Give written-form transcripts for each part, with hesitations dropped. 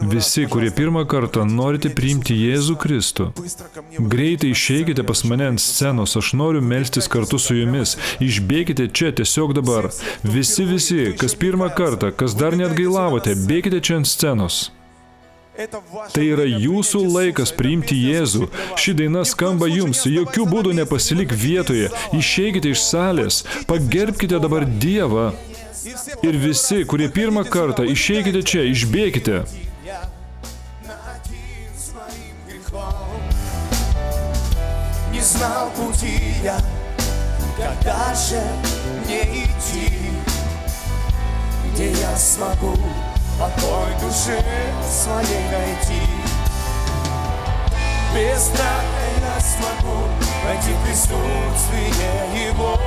Visi, kurie pirmą kartą norite priimti Jėzų Kristų, greitai išeikite pas mane ant scenos, aš noriu melstis kartu su jumis. Išbėkite čia tiesiog dabar. Visi, kas pirmą kartą, kas dar net gailavote, bėkite čia ant scenos. Tai yra jūsų laikas priimti Jėzų. Ši daina skamba jums, jokių būdų nepasilik vietoje. Išeikite iš salės, pagerbkite dabar Dievą. Ir visi, kurie pirmą kartą, išeikite čia, išbėkite. Знал пути я, как дальше мне идти, где я смогу покой душе своей найти. Без страха я смогу войти в присутствие Его.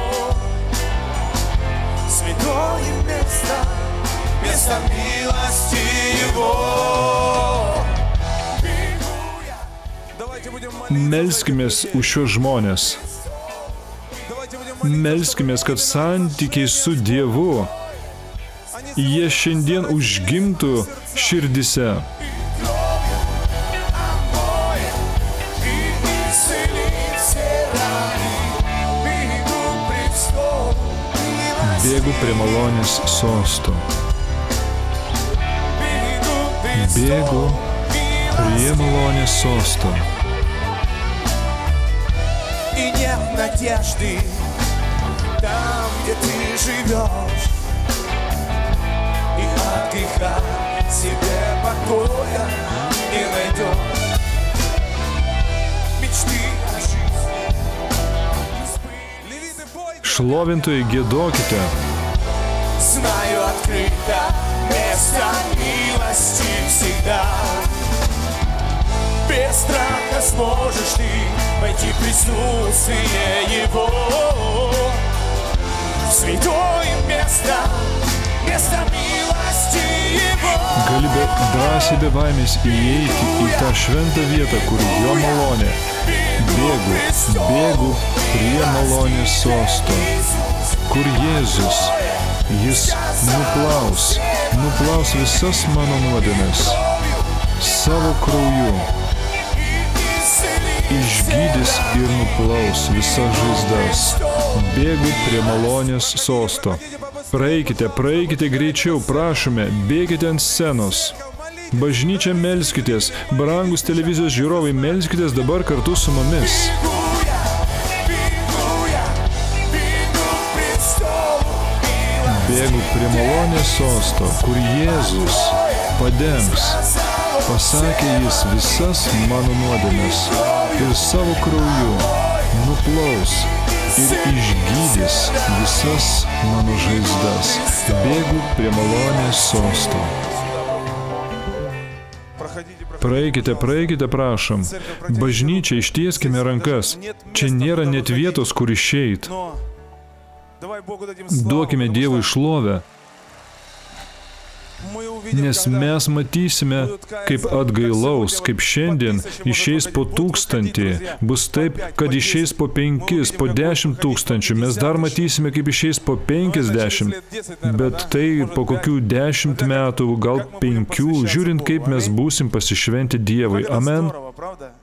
Святое место, место милости Его. Melskimės už šios žmonės. Melskimės, kad santykiai su Dievu, jie šiandien užgimtų širdise. Bėgu prie malonės sosto. Bėgu prie malonės sosto. И нет надежды там, где ты живешь, и от греха себе покоя не найдешь. Мечты о жизни. Šlovintojai, giedokite. Знаю открыто место милости всегда. Без страха сможешь ты войти в присутствие Его. Святое место, место mилости Его. Gali drąsiai be baimės įeiti į tą šventą vietą, kur jo malonė. Bėgu prie malonės sosto, kur Jėzus, jis nuplaus visas mano nuodėmes savo krauju. Išgydys ir nuplaus visas žaizdas. Bėgu prie malonės sosto. Praeikite greičiau, prašome, bėkite ant scenos. Bažnyčia, melskitės, brangus televizijos žiūrovai, melskitės dabar kartu su mumis. Bėgu prie malonės sosto, kur Jėzus padengs, pasakė jis, visas mano nuodėmes ir savo krauju nuplaus ir išgydys visas mano žaizdas. Bėgu prie malonės sosto. Praeikite, prašom. Bažnyčia, ištieskime rankas. Čia nėra net vietos, kur išeit. Duokime Dievui šlovę. Nes mes matysime, kaip atgailaus, kaip šiandien išeis po 1000, bus taip, kad išeis po 5, po 10 tūkstančių, mes dar matysime, kaip išeis po 50, bet tai po kokių 10 metų, gal 5, žiūrint, kaip mes būsim pasišventi Dievui. Amen.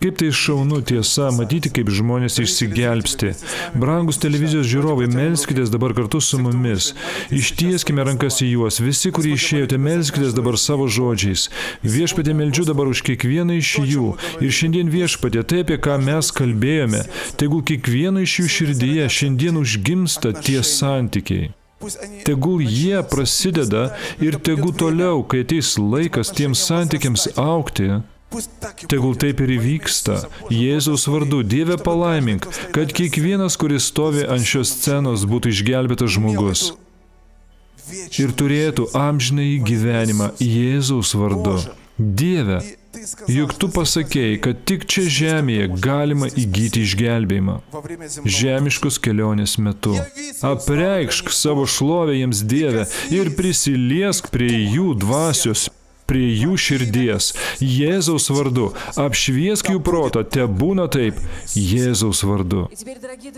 Kaip tai šaunu tiesa, matyti, kaip žmonės išsigelbsti. Brangus televizijos žiūrovai, melskitės dabar kartu su mumis. Ištieskime rankas į juos. Visi, kurie išėjote, melskitės dabar savo žodžiais. Viešpatie, meldžiu dabar už kiekvieną iš jų. Ir šiandien Viešpatie, tai apie ką mes kalbėjome, tegul kiekvieno iš jų širdyje šiandien užgimsta tie santykiai. Tegul jie prasideda ir tegul toliau, kai ateis laikas tiems santykiams augti, tegul taip ir įvyksta. Jėzaus vardu, Dieve palaimink, kad kiekvienas, kuris stovi ant šios scenos, būtų išgelbėtas žmogus ir turėtų amžinąjį gyvenimą Jėzaus vardu. Dieve, juk tu pasakėjai, kad tik čia žemėje galima įgyti išgelbėjimą. Žemiškos kelionės metu. Apreikšk savo šlovę jiems, Dieve, ir prisiliesk prie jų dvasios prie jų širdies. Jėzaus vardu. Apšviesk jų protą, te būna taip. Jėzaus vardu.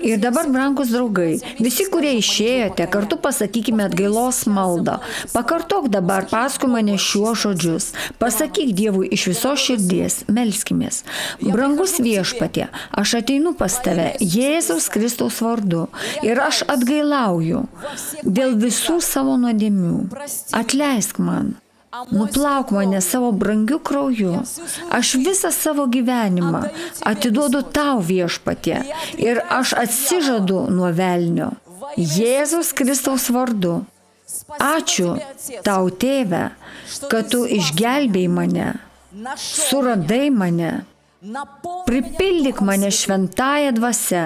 Ir dabar, brangus draugai, visi, kurie išėjote, kartu pasakykime atgailos maldą. Pakartok dabar paskui mane šiuos žodžius. Pasakyk Dievui iš visos širdies, melskimės. Brangus viešpatie, aš ateinu pas tave Jėzaus Kristaus vardu ir aš atgailauju dėl visų savo nuodėmių. Atleisk man. Nuplauk mane savo brangiu krauju. Aš visą savo gyvenimą atiduodu tau, viešpatie, ir aš atsižadu nuo velnio. Jėzaus Kristaus vardu. Ačiū tau, tėve, kad tu išgelbėjai mane, suradai mane, pripildyk mane šventąja dvasia.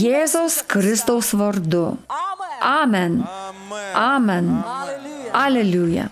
Jėzaus Kristaus vardu. Amen. Amen. Aleliuja.